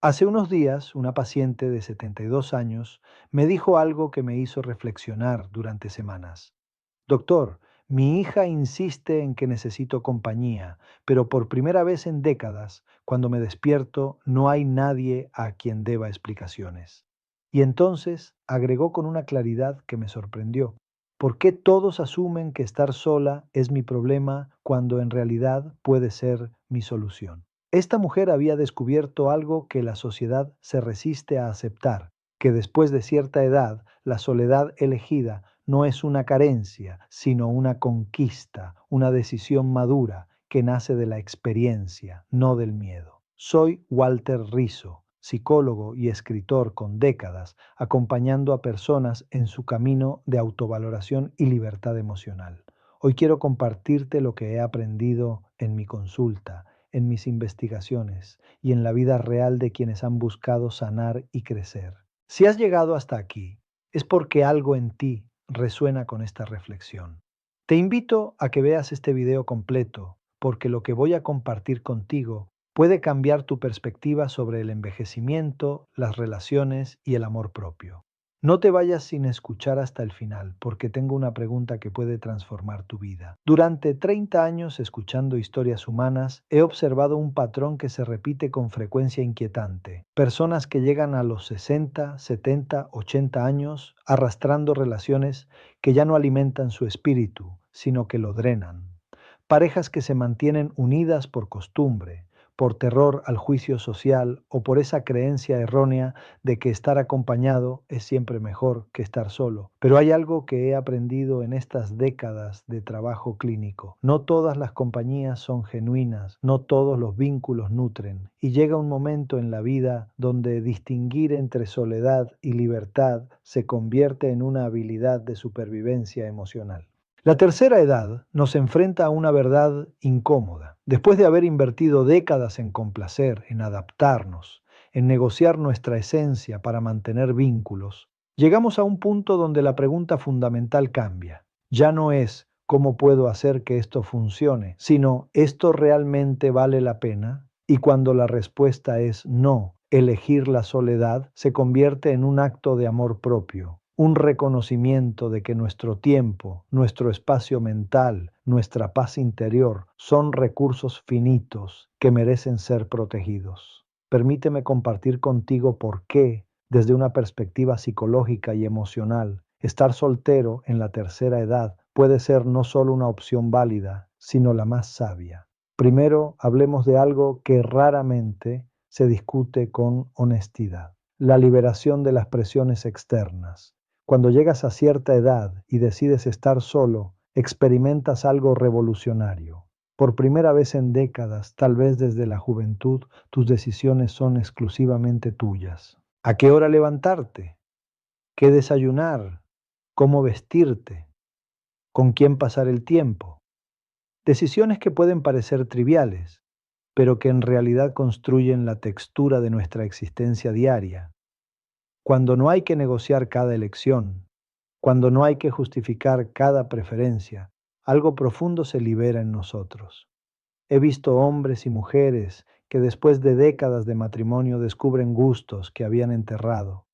Hace unos días, una paciente de 72 años me dijo algo que me hizo reflexionar durante semanas. Doctor, mi hija insiste en que necesito compañía, pero por primera vez en décadas, cuando me despierto, no hay nadie a quien deba explicaciones. Y entonces agregó con una claridad que me sorprendió. ¿Por qué todos asumen que estar sola es mi problema cuando en realidad puede ser mi solución? Esta mujer había descubierto algo que la sociedad se resiste a aceptar, que después de cierta edad, la soledad elegida no es una carencia, sino una conquista, una decisión madura que nace de la experiencia, no del miedo. Soy Walter Rizzo, psicólogo y escritor con décadas, acompañando a personas en su camino de autovaloración y libertad emocional. Hoy quiero compartirte lo que he aprendido en mi consulta, en mis investigaciones y en la vida real de quienes han buscado sanar y crecer. Si has llegado hasta aquí, es porque algo en ti resuena con esta reflexión. Te invito a que veas este video completo, porque lo que voy a compartir contigo puede cambiar tu perspectiva sobre el envejecimiento, las relaciones y el amor propio. No te vayas sin escuchar hasta el final, porque tengo una pregunta que puede transformar tu vida. Durante 30 años escuchando historias humanas, he observado un patrón que se repite con frecuencia inquietante. Personas que llegan a los 60, 70, 80 años arrastrando relaciones que ya no alimentan su espíritu, sino que lo drenan. Parejas que se mantienen unidas por costumbre, por terror al juicio social o por esa creencia errónea de que estar acompañado es siempre mejor que estar solo. Pero hay algo que he aprendido en estas décadas de trabajo clínico. No todas las compañías son genuinas, no todos los vínculos nutren. Y llega un momento en la vida donde distinguir entre soledad y libertad se convierte en una habilidad de supervivencia emocional. La tercera edad nos enfrenta a una verdad incómoda. Después de haber invertido décadas en complacer, en adaptarnos, en negociar nuestra esencia para mantener vínculos, llegamos a un punto donde la pregunta fundamental cambia. Ya no es ¿cómo puedo hacer que esto funcione?, sino ¿esto realmente vale la pena? Y cuando la respuesta es no, elegir la soledad se convierte en un acto de amor propio, un reconocimiento de que nuestro tiempo, nuestro espacio mental, nuestra paz interior son recursos finitos que merecen ser protegidos. Permíteme compartir contigo por qué, desde una perspectiva psicológica y emocional, estar soltero en la tercera edad puede ser no solo una opción válida, sino la más sabia. Primero, hablemos de algo que raramente se discute con honestidad: la liberación de las presiones externas. Cuando llegas a cierta edad y decides estar solo, experimentas algo revolucionario. Por primera vez en décadas, tal vez desde la juventud, tus decisiones son exclusivamente tuyas. ¿A qué hora levantarte? ¿Qué desayunar? ¿Cómo vestirte? ¿Con quién pasar el tiempo? Decisiones que pueden parecer triviales, pero que en realidad construyen la textura de nuestra existencia diaria. Cuando no hay que negociar cada elección, cuando no hay que justificar cada preferencia, algo profundo se libera en nosotros. He visto hombres y mujeres que después de décadas de matrimonio descubren gustos que habían enterrado,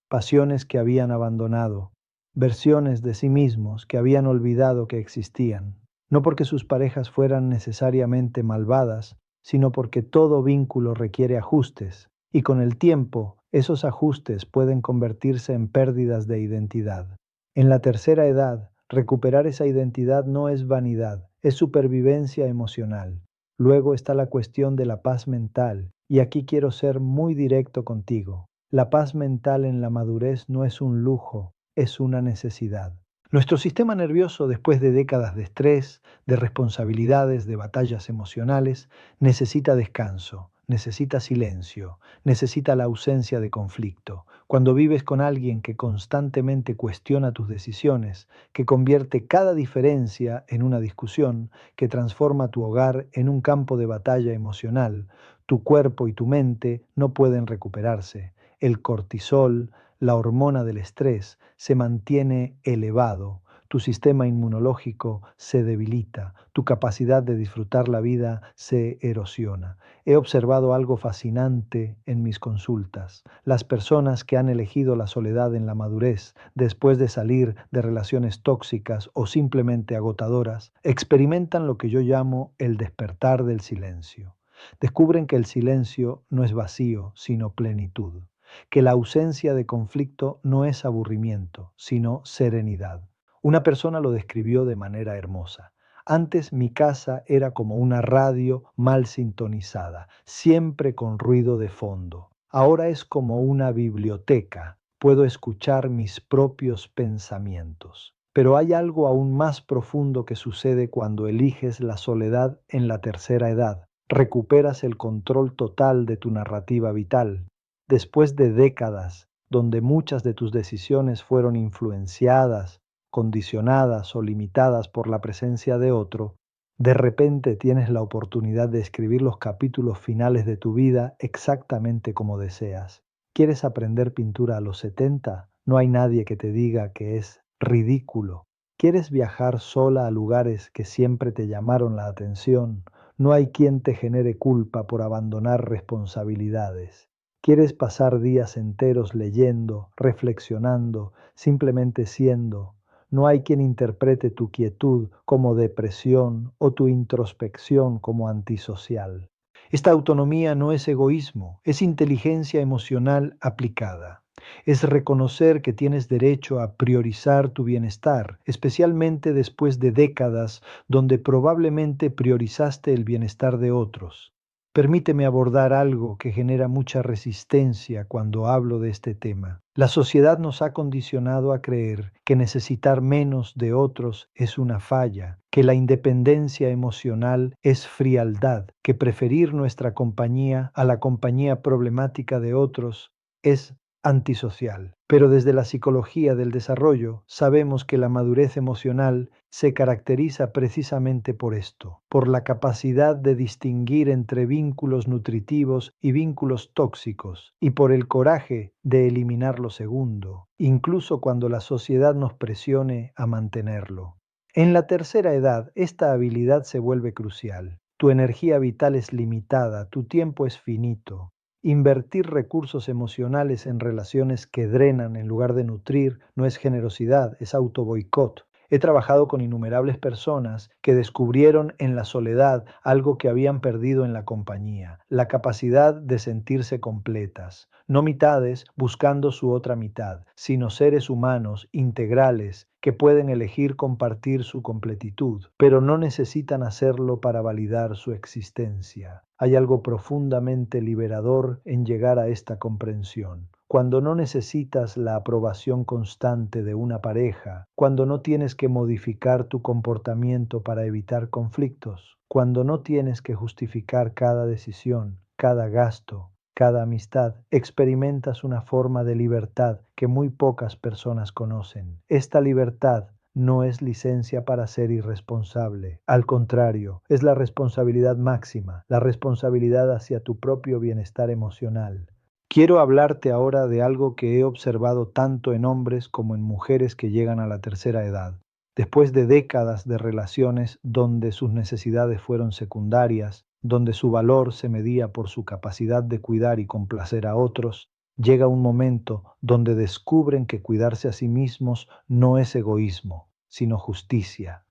pasiones que habían abandonado, versiones de sí mismos que habían olvidado que existían, no porque sus parejas fueran necesariamente malvadas, sino porque todo vínculo requiere ajustes, y con el tiempo esos ajustes pueden convertirse en pérdidas de identidad. En la tercera edad, recuperar esa identidad no es vanidad, es supervivencia emocional. Luego está la cuestión de la paz mental, y aquí quiero ser muy directo contigo. La paz mental en la madurez no es un lujo, es una necesidad. Nuestro sistema nervioso, después de décadas de estrés, de responsabilidades, de batallas emocionales, necesita descanso, necesita silencio, necesita la ausencia de conflicto. Cuando vives con alguien que constantemente cuestiona tus decisiones, que convierte cada diferencia en una discusión, que transforma tu hogar en un campo de batalla emocional, tu cuerpo y tu mente no pueden recuperarse. El cortisol, la hormona del estrés, se mantiene elevado. tu sistema inmunológico se debilita, tu capacidad de disfrutar la vida se erosiona. He observado algo fascinante en mis consultas. Las personas que han elegido la soledad en la madurez, después de salir de relaciones tóxicas o simplemente agotadoras, experimentan lo que yo llamo el despertar del silencio. Descubren que el silencio no es vacío, sino plenitud, que la ausencia de conflicto no es aburrimiento, sino serenidad. Una persona lo describió de manera hermosa. Antes mi casa era como una radio mal sintonizada, siempre con ruido de fondo. Ahora es como una biblioteca. Puedo escuchar mis propios pensamientos. Pero hay algo aún más profundo que sucede cuando eliges la soledad en la tercera edad. Recuperas el control total de tu narrativa vital. Después de décadas donde muchas de tus decisiones fueron influenciadas, condicionadas o limitadas por la presencia de otro, de repente tienes la oportunidad de escribir los capítulos finales de tu vida exactamente como deseas. ¿Quieres aprender pintura a los 70? No hay nadie que te diga que es ridículo. ¿Quieres viajar sola a lugares que siempre te llamaron la atención? No hay quien te genere culpa por abandonar responsabilidades. ¿Quieres pasar días enteros leyendo, reflexionando, simplemente siendo? No hay quien interprete tu quietud como depresión o tu introspección como antisocial. Esta autonomía no es egoísmo, es inteligencia emocional aplicada. Es reconocer que tienes derecho a priorizar tu bienestar, especialmente después de décadas donde probablemente priorizaste el bienestar de otros. Permíteme abordar algo que genera mucha resistencia cuando hablo de este tema. La sociedad nos ha condicionado a creer que necesitar menos de otros es una falla, que la independencia emocional es frialdad, que preferir nuestra compañía a la compañía problemática de otros es antisocial. Pero desde la psicología del desarrollo sabemos que la madurez emocional se caracteriza precisamente por esto, por la capacidad de distinguir entre vínculos nutritivos y vínculos tóxicos, y por el coraje de eliminar lo segundo, incluso cuando la sociedad nos presione a mantenerlo. En la tercera edad, esta habilidad se vuelve crucial. Tu energía vital es limitada, tu tiempo es finito. Invertir recursos emocionales en relaciones que drenan en lugar de nutrir no es generosidad, es autoboicot. He trabajado con innumerables personas que descubrieron en la soledad algo que habían perdido en la compañía, la capacidad de sentirse completas, no mitades buscando su otra mitad, sino seres humanos integrales que pueden elegir compartir su completitud, pero no necesitan hacerlo para validar su existencia. Hay algo profundamente liberador en llegar a esta comprensión. Cuando no necesitas la aprobación constante de una pareja, cuando no tienes que modificar tu comportamiento para evitar conflictos, cuando no tienes que justificar cada decisión, cada gasto, cada amistad, experimentas una forma de libertad que muy pocas personas conocen. Esta libertad no es licencia para ser irresponsable. Al contrario, es la responsabilidad máxima, la responsabilidad hacia tu propio bienestar emocional. Quiero hablarte ahora de algo que he observado tanto en hombres como en mujeres que llegan a la tercera edad. Después de décadas de relaciones donde sus necesidades fueron secundarias, donde su valor se medía por su capacidad de cuidar y complacer a otros, llega un momento donde descubren que cuidarse a sí mismos no es egoísmo, sino justicia.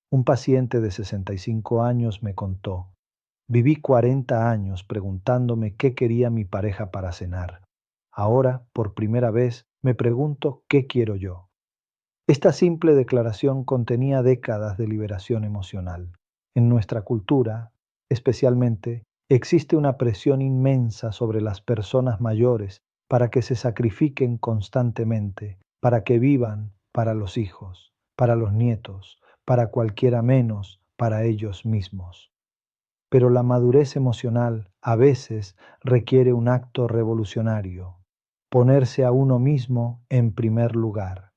Un paciente de 65 años me contó: viví 40 años preguntándome qué quería mi pareja para cenar. Ahora, por primera vez, me pregunto qué quiero yo. Esta simple declaración contenía décadas de liberación emocional. En nuestra cultura, especialmente, existe una presión inmensa sobre las personas mayores para que se sacrifiquen constantemente, para que vivan para los hijos, para los nietos, para cualquiera menos para ellos mismos. Pero la madurez emocional a veces requiere un acto revolucionario: ponerse a uno mismo en primer lugar.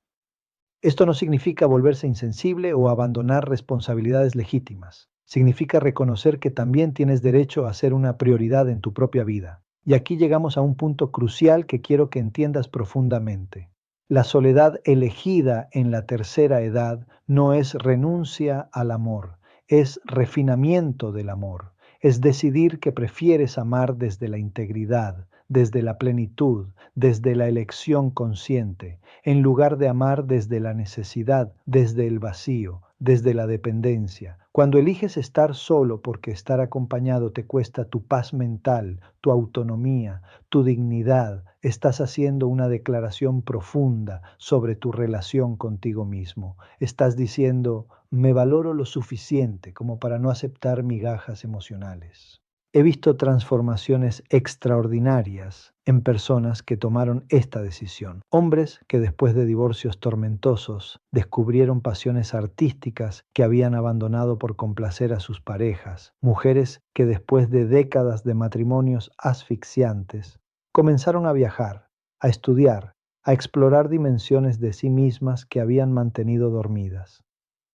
Esto no significa volverse insensible o abandonar responsabilidades legítimas. Significa reconocer que también tienes derecho a ser una prioridad en tu propia vida. Y aquí llegamos a un punto crucial que quiero que entiendas profundamente. La soledad elegida en la tercera edad no es renuncia al amor, es refinamiento del amor, es decidir que prefieres amar desde la integridad, desde la plenitud, desde la elección consciente, en lugar de amar desde la necesidad, desde el vacío, desde la dependencia. Cuando eliges estar solo porque estar acompañado te cuesta tu paz mental, tu autonomía, tu dignidad, estás haciendo una declaración profunda sobre tu relación contigo mismo. Estás diciendo, me valoro lo suficiente como para no aceptar migajas emocionales. He visto transformaciones extraordinarias en personas que tomaron esta decisión. Hombres que después de divorcios tormentosos descubrieron pasiones artísticas que habían abandonado por complacer a sus parejas. Mujeres que después de décadas de matrimonios asfixiantes comenzaron a viajar, a estudiar, a explorar dimensiones de sí mismas que habían mantenido dormidas.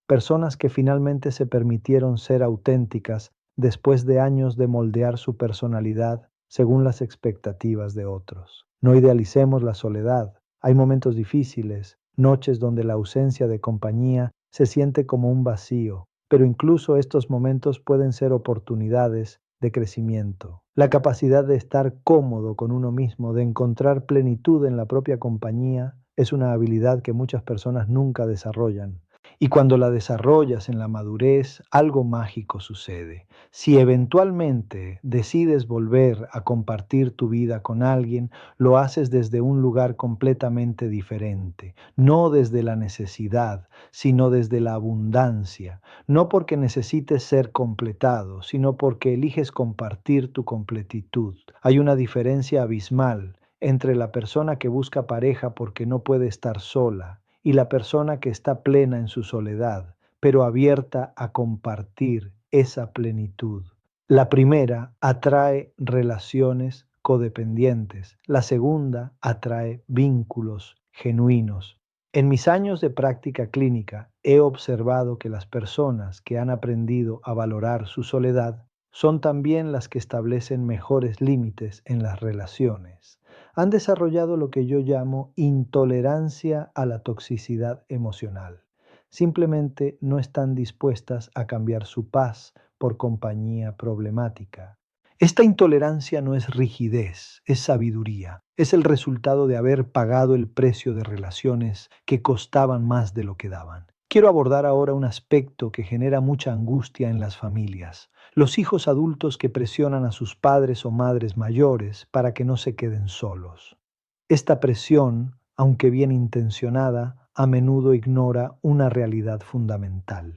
Personas que finalmente se permitieron ser auténticas después de años de moldear su personalidad según las expectativas de otros. No idealicemos la soledad. Hay momentos difíciles, noches donde la ausencia de compañía se siente como un vacío, pero incluso estos momentos pueden ser oportunidades de crecimiento. La capacidad de estar cómodo con uno mismo, de encontrar plenitud en la propia compañía, es una habilidad que muchas personas nunca desarrollan. Y cuando la desarrollas en la madurez, algo mágico sucede. Si eventualmente decides volver a compartir tu vida con alguien, lo haces desde un lugar completamente diferente, no desde la necesidad, sino desde la abundancia, no porque necesites ser completado, sino porque eliges compartir tu completitud. Hay una diferencia abismal entre la persona que busca pareja porque no puede estar sola y la persona que está plena en su soledad, pero abierta a compartir esa plenitud. La primera atrae relaciones codependientes, la segunda atrae vínculos genuinos. En mis años de práctica clínica he observado que las personas que han aprendido a valorar su soledad son también las que establecen mejores límites en las relaciones. Han desarrollado lo que yo llamo intolerancia a la toxicidad emocional. Simplemente no están dispuestas a cambiar su paz por compañía problemática. Esta intolerancia no es rigidez, es sabiduría. Es el resultado de haber pagado el precio de relaciones que costaban más de lo que daban. Quiero abordar ahora un aspecto que genera mucha angustia en las familias: los hijos adultos que presionan a sus padres o madres mayores para que no se queden solos. Esta presión, aunque bien intencionada, a menudo ignora una realidad fundamental,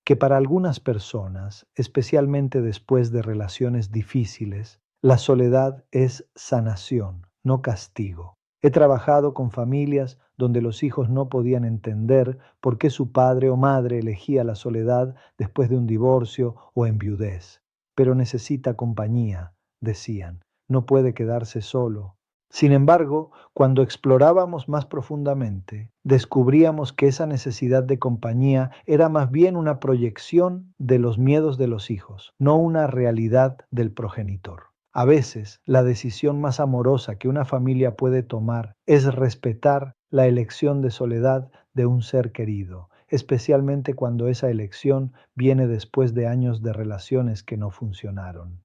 que para algunas personas, especialmente después de relaciones difíciles, la soledad es sanación, no castigo. He trabajado con familias donde los hijos no podían entender por qué su padre o madre elegía la soledad después de un divorcio o enviudez. Pero necesita compañía, decían, no puede quedarse solo. Sin embargo, cuando explorábamos más profundamente, descubríamos que esa necesidad de compañía era más bien una proyección de los miedos de los hijos, no una realidad del progenitor. A veces, la decisión más amorosa que una familia puede tomar es respetar la elección de soledad de un ser querido, especialmente cuando esa elección viene después de años de relaciones que no funcionaron.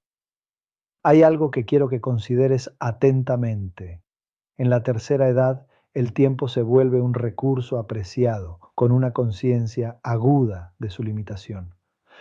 Hay algo que quiero que consideres atentamente. En la tercera edad, el tiempo se vuelve un recurso apreciado, con una conciencia aguda de su limitación.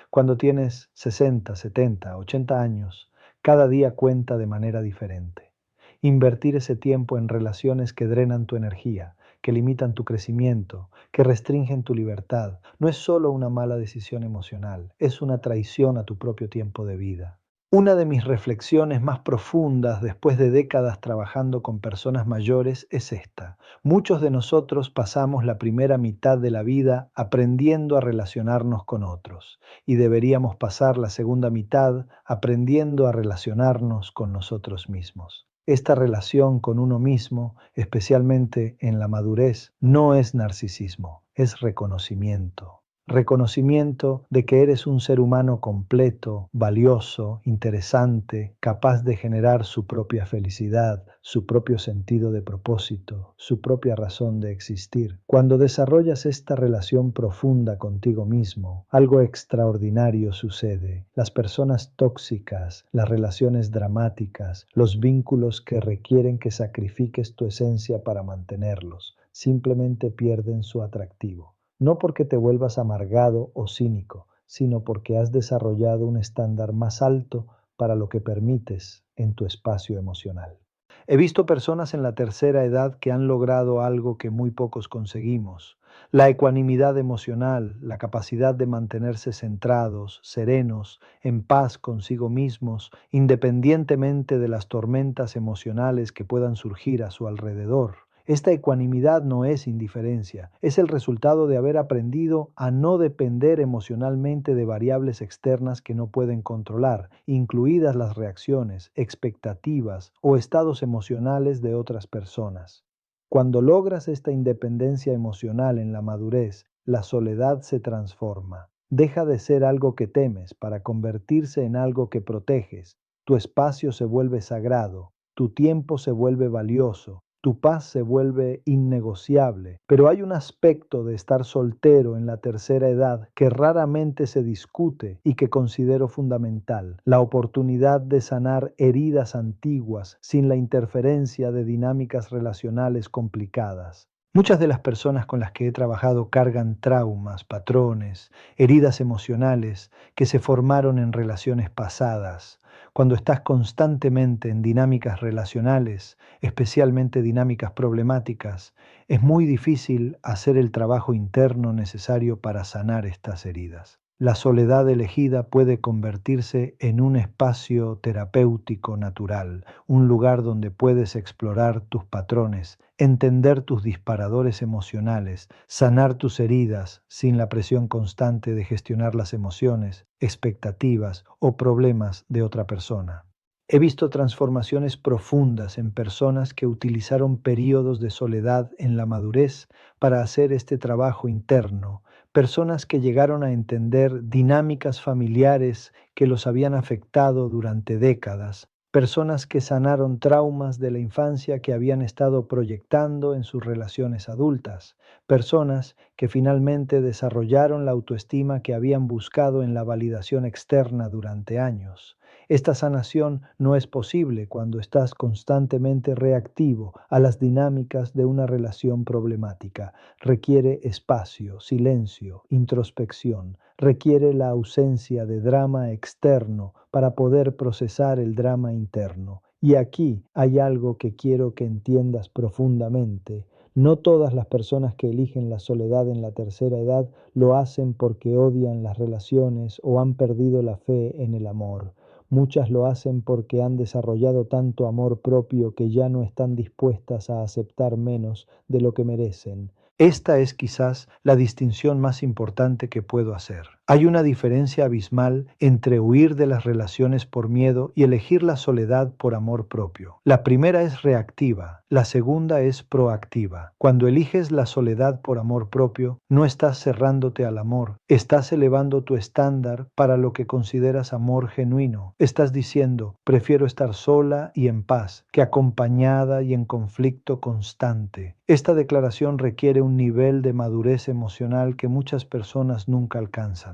Cuando tienes 60, 70, 80 años, cada día cuenta de manera diferente. Invertir ese tiempo en relaciones que drenan tu energía, que limitan tu crecimiento, que restringen tu libertad, no es solo una mala decisión emocional, es una traición a tu propio tiempo de vida. Una de mis reflexiones más profundas después de décadas trabajando con personas mayores es esta: muchos de nosotros pasamos la primera mitad de la vida aprendiendo a relacionarnos con otros y deberíamos pasar la segunda mitad aprendiendo a relacionarnos con nosotros mismos. Esta relación con uno mismo, especialmente en la madurez, no es narcisismo, es reconocimiento. reconocimiento de que eres un ser humano completo, valioso, interesante, capaz de generar su propia felicidad, su propio sentido de propósito, su propia razón de existir. Cuando desarrollas esta relación profunda contigo mismo, algo extraordinario sucede. Las personas tóxicas, las relaciones dramáticas, los vínculos que requieren que sacrifiques tu esencia para mantenerlos, simplemente pierden su atractivo. No porque te vuelvas amargado o cínico, sino porque has desarrollado un estándar más alto para lo que permites en tu espacio emocional. He visto personas en la tercera edad que han logrado algo que muy pocos conseguimos: la ecuanimidad emocional, la capacidad de mantenerse centrados, serenos, en paz consigo mismos, independientemente de las tormentas emocionales que puedan surgir a su alrededor. Esta ecuanimidad no es indiferencia, es el resultado de haber aprendido a no depender emocionalmente de variables externas que no pueden controlar, incluidas las reacciones, expectativas o estados emocionales de otras personas. Cuando logras esta independencia emocional en la madurez, la soledad se transforma. Deja de ser algo que temes para convertirse en algo que proteges. Tu espacio se vuelve sagrado, tu tiempo se vuelve valioso, tu paz se vuelve innegociable. Pero hay un aspecto de estar soltero en la tercera edad que raramente se discute y que considero fundamental: la oportunidad de sanar heridas antiguas sin la interferencia de dinámicas relacionales complicadas. Muchas de las personas con las que he trabajado cargan traumas, patrones, heridas emocionales que se formaron en relaciones pasadas. Cuando estás constantemente en dinámicas relacionales, especialmente dinámicas problemáticas, es muy difícil hacer el trabajo interno necesario para sanar estas heridas. La soledad elegida puede convertirse en un espacio terapéutico natural, un lugar donde puedes explorar tus patrones, entender tus disparadores emocionales, sanar tus heridas sin la presión constante de gestionar las emociones, expectativas o problemas de otra persona. He visto transformaciones profundas en personas que utilizaron periodos de soledad en la madurez para hacer este trabajo interno, personas que llegaron a entender dinámicas familiares que los habían afectado durante décadas, personas que sanaron traumas de la infancia que habían estado proyectando en sus relaciones adultas, personas que finalmente desarrollaron la autoestima que habían buscado en la validación externa durante años. Esta sanación no es posible cuando estás constantemente reactivo a las dinámicas de una relación problemática. Requiere espacio, silencio, introspección. Requiere la ausencia de drama externo para poder procesar el drama interno. Y aquí hay algo que quiero que entiendas profundamente. No todas las personas que eligen la soledad en la tercera edad lo hacen porque odian las relaciones o han perdido la fe en el amor. Muchas lo hacen porque han desarrollado tanto amor propio que ya no están dispuestas a aceptar menos de lo que merecen. Esta es quizás la distinción más importante que puedo hacer. Hay una diferencia abismal entre huir de las relaciones por miedo y elegir la soledad por amor propio. La primera es reactiva, la segunda es proactiva. Cuando eliges la soledad por amor propio, no estás cerrándote al amor, estás elevando tu estándar para lo que consideras amor genuino. Estás diciendo: prefiero estar sola y en paz que acompañada y en conflicto constante. Esta declaración requiere un nivel de madurez emocional que muchas personas nunca alcanzan.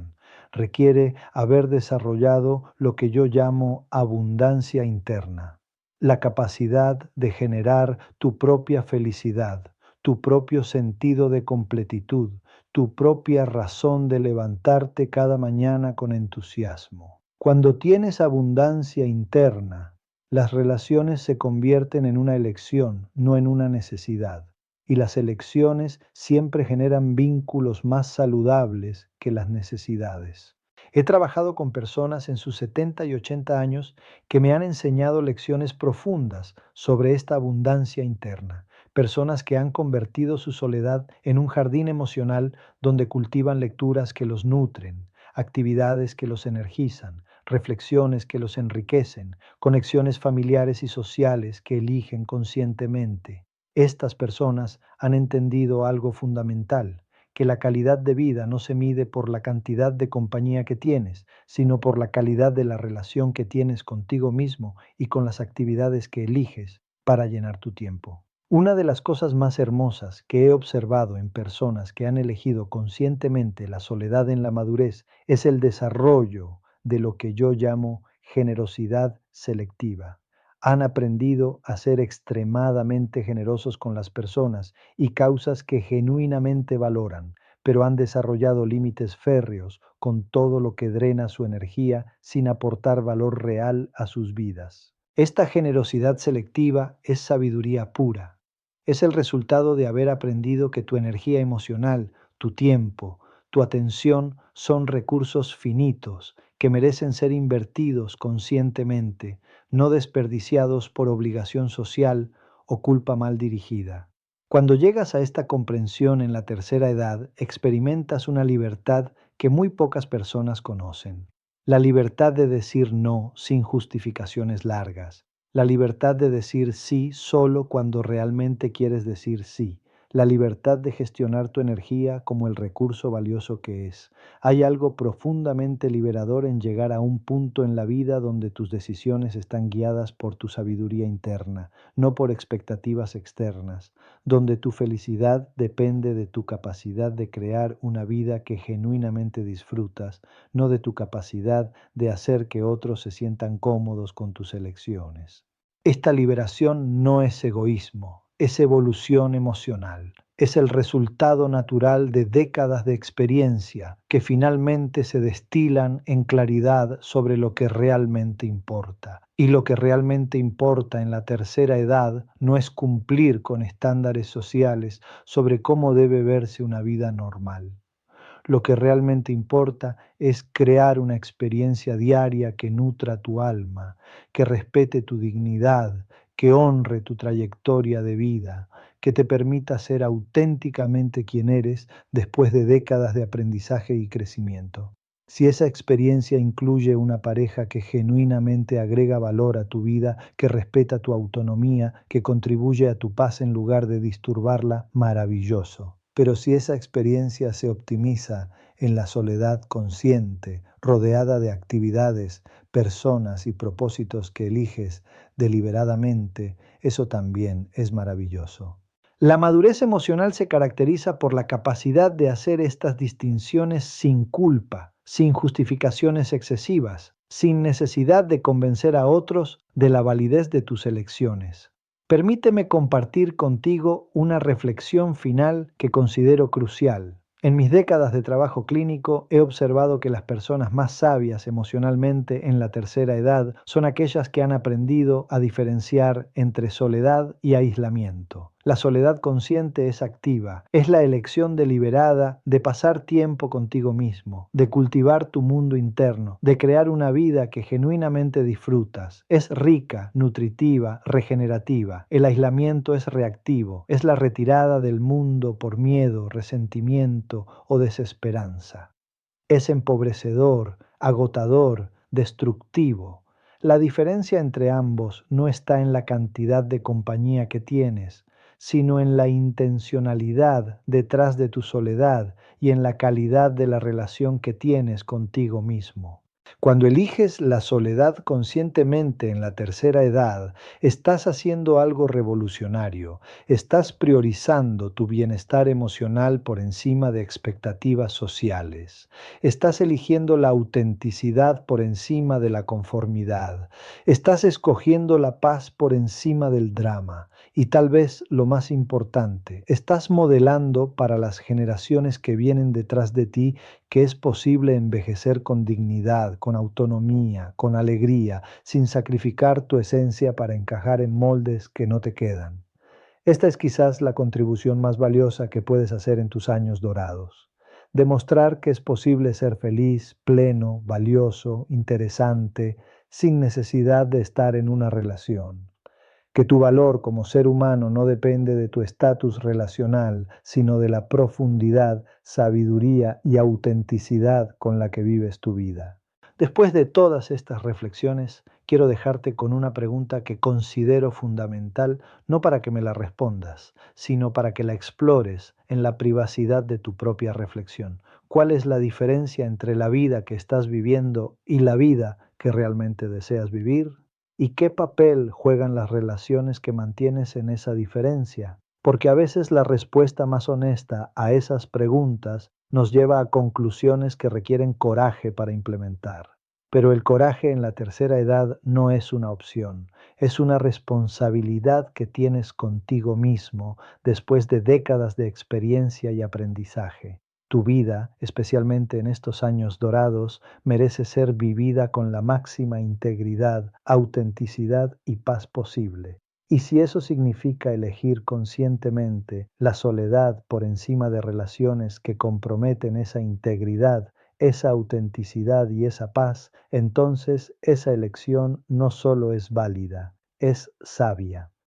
Requiere haber desarrollado lo que yo llamo abundancia interna, la capacidad de generar tu propia felicidad, tu propio sentido de completitud, tu propia razón de levantarte cada mañana con entusiasmo. Cuando tienes abundancia interna, las relaciones se convierten en una elección, no en una necesidad. Y las elecciones siempre generan vínculos más saludables que las necesidades. He trabajado con personas en sus 70 y 80 años que me han enseñado lecciones profundas sobre esta abundancia interna. Personas que han convertido su soledad en un jardín emocional donde cultivan lecturas que los nutren, actividades que los energizan, reflexiones que los enriquecen, conexiones familiares y sociales que eligen conscientemente. Estas personas han entendido algo fundamental: que la calidad de vida no se mide por la cantidad de compañía que tienes, sino por la calidad de la relación que tienes contigo mismo y con las actividades que eliges para llenar tu tiempo. Una de las cosas más hermosas que he observado en personas que han elegido conscientemente la soledad en la madurez es el desarrollo de lo que yo llamo generosidad selectiva. Han aprendido a ser extremadamente generosos con las personas y causas que genuinamente valoran, pero han desarrollado límites férreos con todo lo que drena su energía sin aportar valor real a sus vidas. Esta generosidad selectiva es sabiduría pura. Es el resultado de haber aprendido que tu energía emocional, tu tiempo, tu atención son recursos finitos que merecen ser invertidos conscientemente, no desperdiciados por obligación social o culpa mal dirigida. Cuando llegas a esta comprensión en la tercera edad, experimentas una libertad que muy pocas personas conocen. La libertad de decir no sin justificaciones largas. La libertad de decir sí solo cuando realmente quieres decir sí. La libertad de gestionar tu energía como el recurso valioso que es. Hay algo profundamente liberador en llegar a un punto en la vida donde tus decisiones están guiadas por tu sabiduría interna, no por expectativas externas, donde tu felicidad depende de tu capacidad de crear una vida que genuinamente disfrutas, no de tu capacidad de hacer que otros se sientan cómodos con tus elecciones. Esta liberación no es egoísmo, es evolución emocional. Es el resultado natural de décadas de experiencia que finalmente se destilan en claridad sobre lo que realmente importa. Y lo que realmente importa en la tercera edad no es cumplir con estándares sociales sobre cómo debe verse una vida normal. Lo que realmente importa es crear una experiencia diaria que nutra tu alma, que respete tu dignidad, que honre tu trayectoria de vida, que te permita ser auténticamente quien eres después de décadas de aprendizaje y crecimiento. Si esa experiencia incluye una pareja que genuinamente agrega valor a tu vida, que respeta tu autonomía, que contribuye a tu paz en lugar de disturbarla, maravilloso. Pero si esa experiencia se optimiza en la soledad consciente, rodeada de actividades, personas y propósitos que eliges deliberadamente, eso también es maravilloso. La madurez emocional se caracteriza por la capacidad de hacer estas distinciones sin culpa, sin justificaciones excesivas, sin necesidad de convencer a otros de la validez de tus elecciones. Permíteme compartir contigo una reflexión final que considero crucial. En mis décadas de trabajo clínico he observado que las personas más sabias emocionalmente en la tercera edad son aquellas que han aprendido a diferenciar entre soledad y aislamiento. La soledad consciente es activa, es la elección deliberada de pasar tiempo contigo mismo, de cultivar tu mundo interno, de crear una vida que genuinamente disfrutas. Es rica, nutritiva, regenerativa. El aislamiento es reactivo, es la retirada del mundo por miedo, resentimiento o desesperanza. Es empobrecedor, agotador, destructivo. La diferencia entre ambos no está en la cantidad de compañía que tienes, sino en la intencionalidad detrás de tu soledad y en la calidad de la relación que tienes contigo mismo. Cuando eliges la soledad conscientemente en la tercera edad, estás haciendo algo revolucionario. Estás priorizando tu bienestar emocional por encima de expectativas sociales. Estás eligiendo la autenticidad por encima de la conformidad. Estás escogiendo la paz por encima del drama. Y tal vez lo más importante, estás modelando para las generaciones que vienen detrás de ti que es posible envejecer con dignidad, con autonomía, con alegría, sin sacrificar tu esencia para encajar en moldes que no te quedan. Esta es quizás la contribución más valiosa que puedes hacer en tus años dorados. Demostrar que es posible ser feliz, pleno, valioso, interesante, sin necesidad de estar en una relación. Que tu valor como ser humano no depende de tu estatus relacional, sino de la profundidad, sabiduría y autenticidad con la que vives tu vida. Después de todas estas reflexiones, quiero dejarte con una pregunta que considero fundamental, no para que me la respondas, sino para que la explores en la privacidad de tu propia reflexión. ¿Cuál es la diferencia entre la vida que estás viviendo y la vida que realmente deseas vivir? ¿Y qué papel juegan las relaciones que mantienes en esa diferencia? Porque a veces la respuesta más honesta a esas preguntas nos lleva a conclusiones que requieren coraje para implementar. Pero el coraje en la tercera edad no es una opción, es una responsabilidad que tienes contigo mismo después de décadas de experiencia y aprendizaje. Tu vida, especialmente en estos años dorados, merece ser vivida con la máxima integridad, autenticidad y paz posible. Y si eso significa elegir conscientemente la soledad por encima de relaciones que comprometen esa integridad, esa autenticidad y esa paz, entonces esa elección no solo es válida, es sabia.